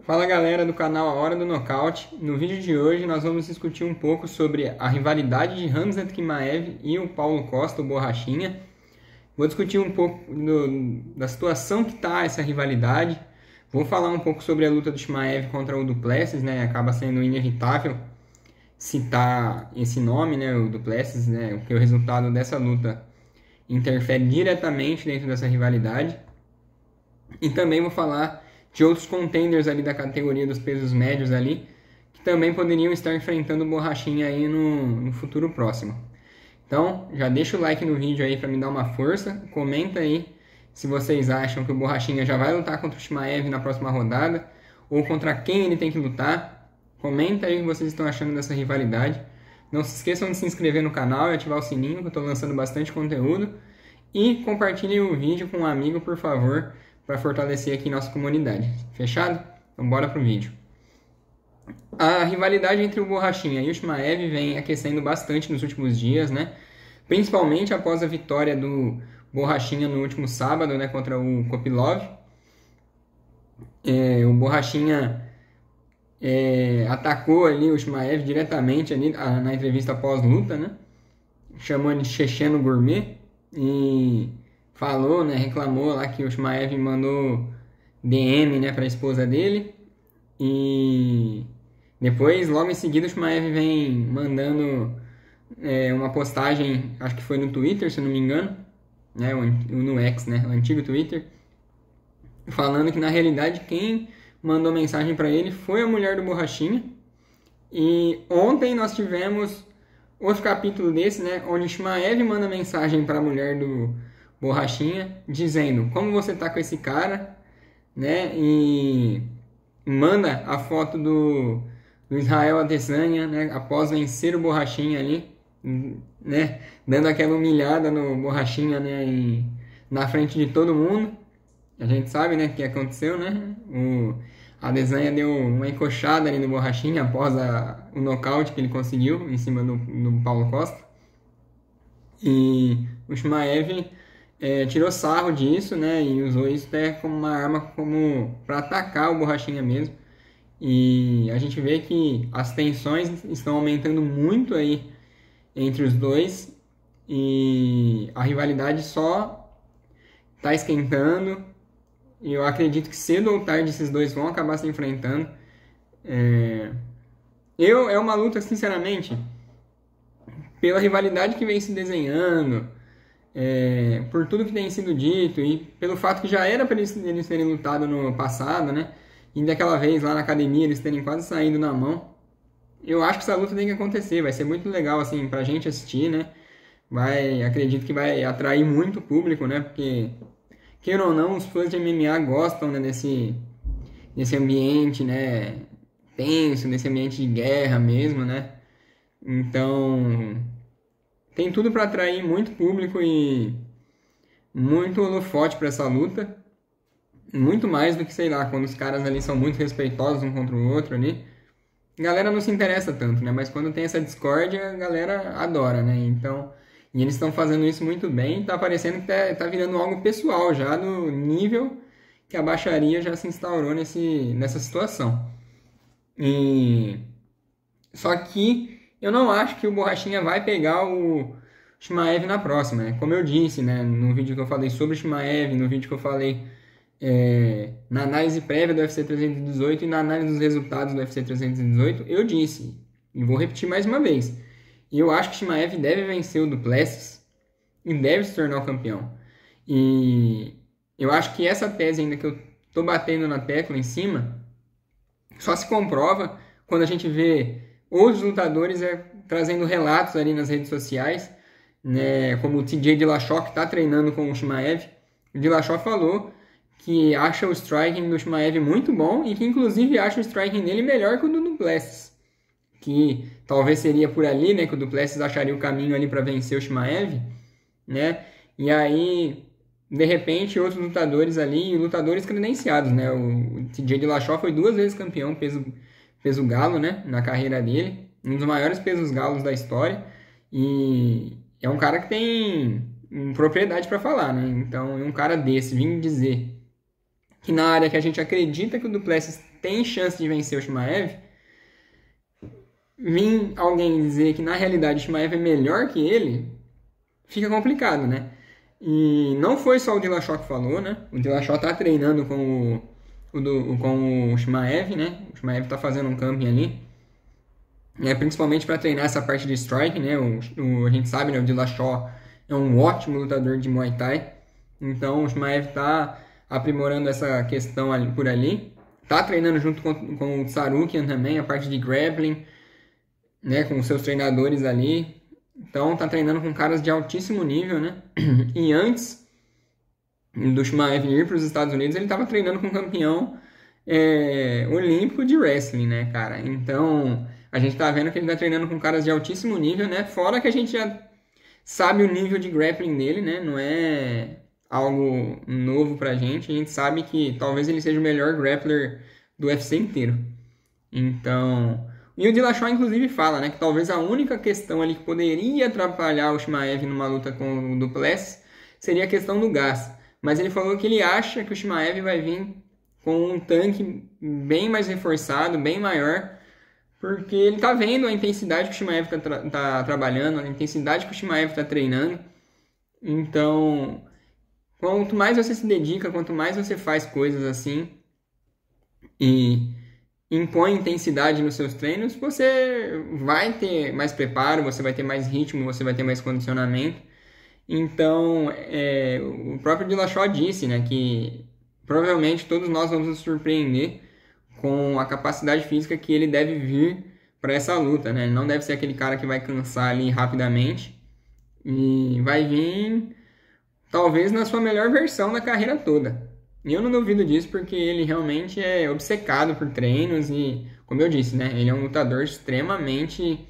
Fala galera do canal A Hora do Nocaute. No vídeo de hoje nós vamos discutir um pouco sobre a rivalidade de Khamzat Chimaev e o Paulo Costa, o Borrachinha. Vou discutir um pouco da situação que está essa rivalidade. Vou falar um pouco sobre a luta do Chimaev contra o Du Plessis, né? Acaba sendo inevitável citar esse nome, né? O Du Plessis, né? Porque o resultado dessa luta interfere diretamente dentro dessa rivalidade. E também vou falar de outros contenders ali da categoria dos pesos médios ali, que também poderiam estar enfrentando o Borrachinha aí no futuro próximo. Então, já deixa o like no vídeo aí para me dar uma força, comenta aí se vocês acham que o Borrachinha já vai lutar contra o Chimaev na próxima rodada, ou contra quem ele tem que lutar. Comenta aí o que vocês estão achando dessa rivalidade. Não se esqueçam de se inscrever no canal e ativar o sininho, que eu estou lançando bastante conteúdo. E compartilhem o vídeo com um amigo, por favor, para fortalecer aqui nossa comunidade. Fechado? Então bora pro vídeo. A rivalidade entre o Borrachinha e o Chimaev vem aquecendo bastante nos últimos dias, né? Principalmente após a vitória do Borrachinha no último sábado, né, contra o Kopylov. O Borrachinha atacou ali o Chimaev diretamente ali, na entrevista pós-luta, né? Chamou ele de checheno gourmet e falou, né, reclamou lá que o Chimaev mandou DM, né, para a esposa dele. E depois, logo em seguida, o Chimaev vem mandando uma postagem, acho que foi no Twitter, se eu não me engano, né, no X, né, o antigo Twitter, falando que na realidade quem mandou mensagem para ele foi a mulher do Borrachinha. E ontem nós tivemos outro capítulo desse, né, onde o Chimaev manda mensagem para a mulher do Borrachinha, dizendo como você tá com esse cara, né, e manda a foto do Israel Adesanya, né, após vencer o Borrachinha ali, né, dando aquela humilhada no Borrachinha, né, na frente de todo mundo. A gente sabe, né, o que aconteceu, né, o Adesanya deu uma encoxada ali no Borrachinha após o nocaute que ele conseguiu em cima do Paulo Costa. E o Chimaev tirou sarro disso, né, e usou isso até como uma arma para atacar o Borrachinha mesmo. E a gente vê que as tensões estão aumentando muito aí entre os dois e a rivalidade só está esquentando. E eu acredito que cedo ou tarde esses dois vão acabar se enfrentando. É uma luta, sinceramente, pela rivalidade que vem se desenhando, por tudo que tem sido dito e pelo fato que já era para eles terem lutado no passado, né? E daquela vez lá na academia eles terem quase saído na mão. Eu acho que essa luta tem que acontecer, vai ser muito legal assim pra gente assistir, né? Acredito que vai atrair muito público, né? Porque, queira ou não, os fãs de MMA gostam, né, desse ambiente, né, tenso, desse ambiente de guerra mesmo, né? Então, tem tudo para atrair muito público e muito holofote para essa luta. Muito mais do que, sei lá, quando os caras ali são muito respeitosos um contra o outro ali. A galera não se interessa tanto, né? Mas quando tem essa discórdia, a galera adora, né? Então, e eles estão fazendo isso muito bem. Tá parecendo que tá virando algo pessoal já, no nível que a baixaria já se instaurou nessa situação. Só que eu não acho que o Borrachinha vai pegar o Chimaev na próxima, né? Como eu disse, né, no vídeo que eu falei sobre o Chimaev, no vídeo que eu falei na análise prévia do UFC 318 e na análise dos resultados do UFC 318, eu disse, e vou repetir mais uma vez, eu acho que o Chimaev deve vencer o Du Plessis e deve se tornar o campeão. E eu acho que essa tese ainda que eu tô batendo na tecla em cima, só se comprova quando a gente vê outros lutadores trazendo relatos ali nas redes sociais, né, como o TJ Dillashaw, que está treinando com o Chimaev. O Dillashaw falou que acha o striking do Chimaev muito bom e que inclusive acha o striking dele melhor que o do Du Plessis. Que talvez seria por ali, né, que o Du Plessis acharia o caminho ali para vencer o Chimaev, né? E aí, de repente, outros lutadores ali, lutadores credenciados, né? O TJ Dillashaw foi 2 vezes campeão peso galo, né, na carreira dele, um dos maiores pesos galos da história, e é um cara que tem propriedade para falar, né? Então, um cara desse vir dizer que na área que a gente acredita que o Duplessis tem chance de vencer o Chimaev, vir alguém dizer que na realidade o Chimaev é melhor que ele, fica complicado, né? E não foi só o Dillashaw que falou, né? O Dillashaw tá treinando com o Chimaev, né? O Chimaev tá fazendo um camping ali, principalmente para treinar essa parte de striking, né? A gente sabe, né? O Dillashaw é um ótimo lutador de Muay Thai, então o Chimaev tá aprimorando essa questão ali, por ali. Tá treinando junto com o Tsarukyan também, a parte de grappling, né? Com os seus treinadores ali. Então tá treinando com caras de altíssimo nível, né? E antes do Chimaev ir para os Estados Unidos, ele estava treinando com um campeão olímpico de wrestling, né, cara? Então a gente tá vendo que ele tá treinando com caras de altíssimo nível, né? Fora que a gente já sabe o nível de grappling dele, né? Não é algo novo pra gente. A gente sabe que talvez ele seja o melhor grappler do UFC inteiro. Então... E o Dillashaw, inclusive, fala, né, que talvez a única questão ali que poderia atrapalhar o Chimaev numa luta com o Duplessis seria a questão do gás. Mas ele falou que ele acha que o Chimaev vai vir com um tanque bem mais reforçado, bem maior, porque ele tá vendo a intensidade que o Chimaev tá trabalhando, a intensidade que o Chimaev tá treinando. Então, quanto mais você se dedica, quanto mais você faz coisas assim e impõe intensidade nos seus treinos, você vai ter mais preparo, você vai ter mais ritmo, você vai ter mais condicionamento. Então, o próprio Dillashaw disse, né, que provavelmente todos nós vamos nos surpreender com a capacidade física que ele deve vir para essa luta, né? Ele não deve ser aquele cara que vai cansar ali rapidamente e vai vir talvez na sua melhor versão da carreira toda. E eu não duvido disso porque ele realmente é obcecado por treinos e, como eu disse, né, ele é um lutador extremamente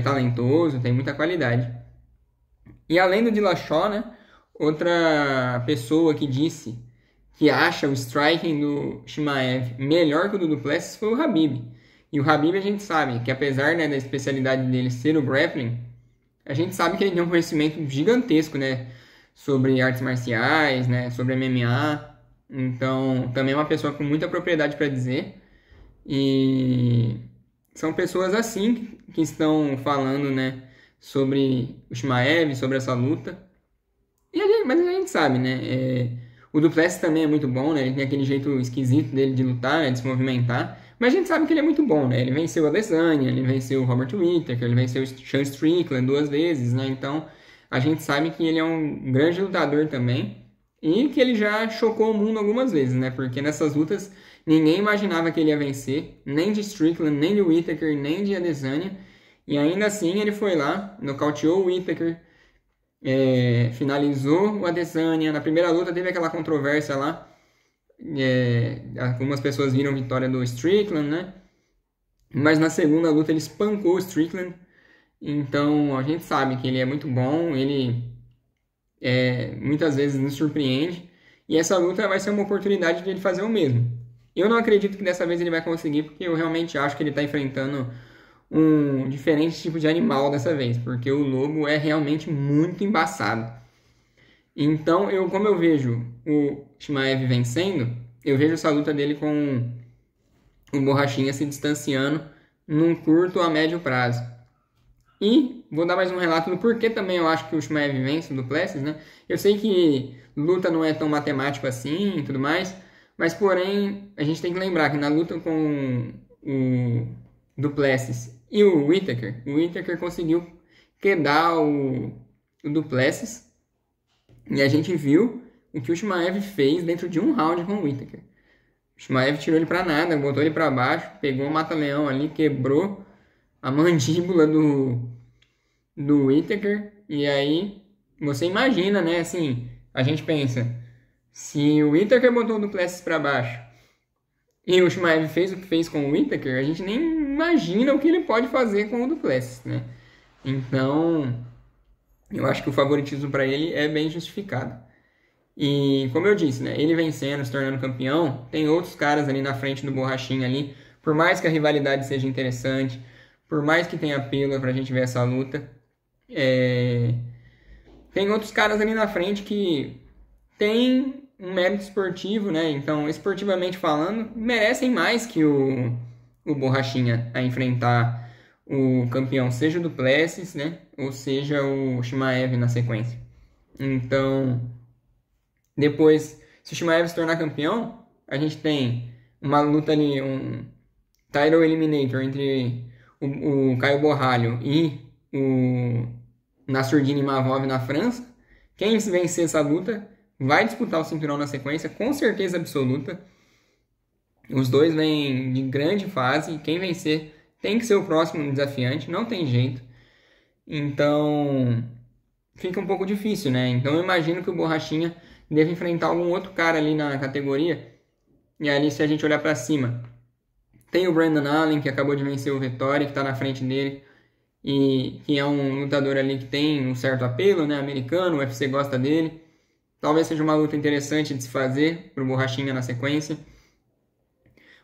talentoso, tem muita qualidade. E além do Dillashaw, né, outra pessoa que disse que acha o striking do Chimaev melhor que o do Duplessis foi o Khabib. E o Khabib a gente sabe que apesar, né, da especialidade dele ser o grappling, a gente sabe que ele tem um conhecimento gigantesco, né, sobre artes marciais, né, sobre MMA. Então, também é uma pessoa com muita propriedade para dizer. E são pessoas assim que estão falando, né, sobre o Chimaev, sobre essa luta. Mas a gente sabe, né, o Duplessis também é muito bom, né, ele tem aquele jeito esquisito dele de lutar, né, de se movimentar. Mas a gente sabe que ele é muito bom, né, ele venceu a Adesanya, ele venceu o Robert Whittaker, ele venceu o Sean Strickland 2 vezes, né, então a gente sabe que ele é um grande lutador também e que ele já chocou o mundo algumas vezes, né? Porque nessas lutas ninguém imaginava que ele ia vencer, nem de Strickland, nem de Whittaker, nem de Adesanya. E ainda assim ele foi lá, nocauteou o Whittaker, finalizou o Adesanya. Na primeira luta teve aquela controvérsia lá, algumas pessoas viram vitória do Strickland, né? Mas na segunda luta ele espancou o Strickland. Então a gente sabe que ele é muito bom, ele muitas vezes nos surpreende e essa luta vai ser uma oportunidade de ele fazer o mesmo. Eu não acredito que dessa vez ele vai conseguir, porque eu realmente acho que ele está enfrentando um diferente tipo de animal dessa vez, porque o lobo é realmente muito embaçado. Então, como eu vejo o Chimaev vencendo, eu vejo essa luta dele com o Borrachinha se distanciando num curto a médio prazo. E vou dar mais um relato do porquê também eu acho que o Chimaev vence o Duplessis, né? Eu sei que luta não é tão matemático assim e tudo mais, mas porém a gente tem que lembrar que na luta com o Duplessis e o Whittaker conseguiu quedar o Duplessis e a gente viu o que o Chimaev fez dentro de um round com o Whittaker. O Chimaev tirou ele pra nada, botou ele pra baixo, pegou o mata-leão ali, quebrou a mandíbula do Whittaker, e aí você imagina, né, assim, a gente pensa, se o Whittaker botou o Duplessis pra baixo e o Chimaev fez o que fez com o Whittaker, a gente nem imagina o que ele pode fazer com o Duplessis, né? Então, eu acho que o favoritismo para ele é bem justificado. E como eu disse, né, ele vencendo, se tornando campeão, tem outros caras ali na frente do Borrachinha ali, por mais que a rivalidade seja interessante, por mais que tenha apelo pra gente ver essa luta, tem outros caras ali na frente que tem um mérito esportivo, né? Então, esportivamente falando, merecem mais que o Borrachinha a enfrentar o campeão, seja o Duplessis, né? Ou seja o Chimaev na sequência. Então, depois, se o Chimaev se tornar campeão, a gente tem uma luta ali, um title eliminator entre o Caio Borralho e o Nassourdine Imavov na França. Quem vencer essa luta vai disputar o cinturão na sequência, com certeza absoluta. Os dois vêm de grande fase. Quem vencer tem que ser o próximo desafiante, não tem jeito. Então, fica um pouco difícil, né? Então, eu imagino que o Borrachinha deve enfrentar algum outro cara ali na categoria. E ali, se a gente olhar para cima, tem o Brandon Allen, que acabou de vencer o Vettori, que está na frente dele. E que é um lutador ali que tem um certo apelo, né? Americano, o UFC gosta dele. Talvez seja uma luta interessante de se fazer para o Borrachinha na sequência.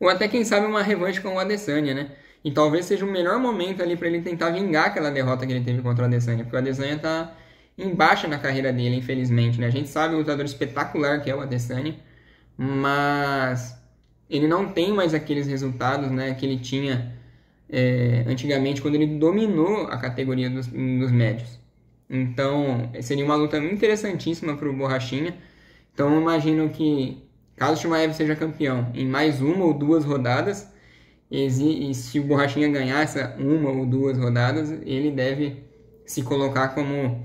Ou até, quem sabe, uma revanche com o Adesanya, né? E talvez seja o melhor momento ali para ele tentar vingar aquela derrota que ele teve contra o Adesanya. Porque o Adesanya tá em baixa na carreira dele, infelizmente, né? A gente sabe o lutador espetacular que é o Adesanya. Mas ele não tem mais aqueles resultados, né, que ele tinha antigamente, quando ele dominou a categoria dos médios. Então, seria uma luta interessantíssima para o Borrachinha. Então, eu imagino que, caso o Chimaev seja campeão em mais uma ou duas rodadas, e se o Borrachinha ganhar essa uma ou duas rodadas, ele deve se colocar como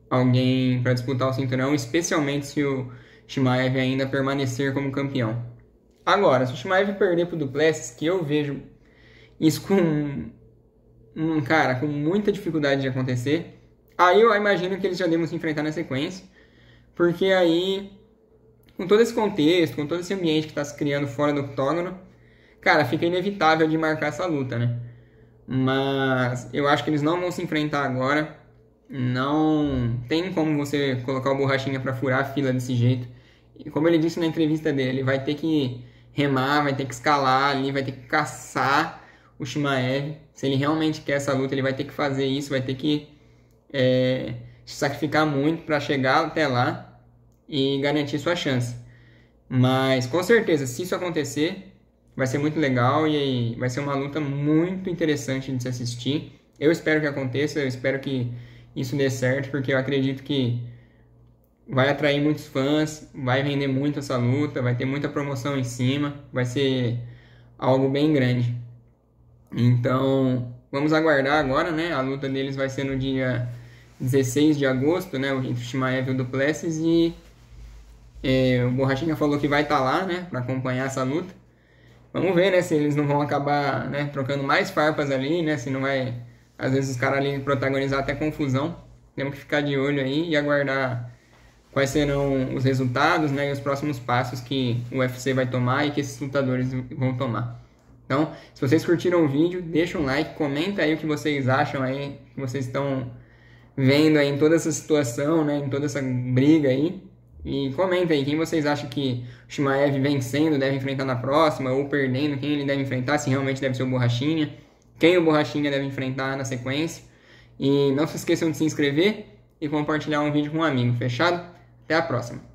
alguém para disputar o cinturão, especialmente se o Chimaev ainda permanecer como campeão. Agora, se o Chimaev perder para o Duplessis, que eu vejo isso com muita dificuldade de acontecer, aí eu imagino que eles já devem se enfrentar na sequência, porque aí, com todo esse contexto, com todo esse ambiente que está se criando fora do octógono, cara, fica inevitável de marcar essa luta, né? Mas eu acho que eles não vão se enfrentar agora. Não tem como você colocar o Borrachinha para furar a fila desse jeito. E como ele disse na entrevista dele, ele vai ter que remar, vai ter que escalar ali, vai ter que caçar o Chimaev. Se ele realmente quer essa luta, ele vai ter que fazer isso, vai ter que se sacrificar muito para chegar até lá e garantir sua chance. Mas com certeza, se isso acontecer, vai ser muito legal e vai ser uma luta muito interessante de se assistir. Eu espero que aconteça, eu espero que isso dê certo, porque eu acredito que vai atrair muitos fãs, vai vender muito essa luta, vai ter muita promoção em cima, vai ser algo bem grande. Então, vamos aguardar agora, né? A luta deles vai ser no dia 16 de agosto, né? Entre o Chimaev e o Duplessis, e o Borrachinha falou que vai estar lá, né? Para acompanhar essa luta. Vamos ver, né? Se eles não vão acabar, né, trocando mais farpas ali, né? Se não vai, às vezes, os caras ali protagonizar até confusão. Temos que ficar de olho aí e aguardar quais serão os resultados, né, e os próximos passos que o UFC vai tomar e que esses lutadores vão tomar. Então, se vocês curtiram o vídeo, deixa um like, comenta aí o que vocês acham aí, que vocês estão vendo aí em toda essa situação, né, em toda essa briga aí. E comenta aí quem vocês acham que o Chimaev vencendo deve enfrentar na próxima, ou perdendo, quem ele deve enfrentar, se realmente deve ser o Borrachinha, quem o Borrachinha deve enfrentar na sequência. E não se esqueçam de se inscrever e compartilhar um vídeo com um amigo, fechado? Até a próxima!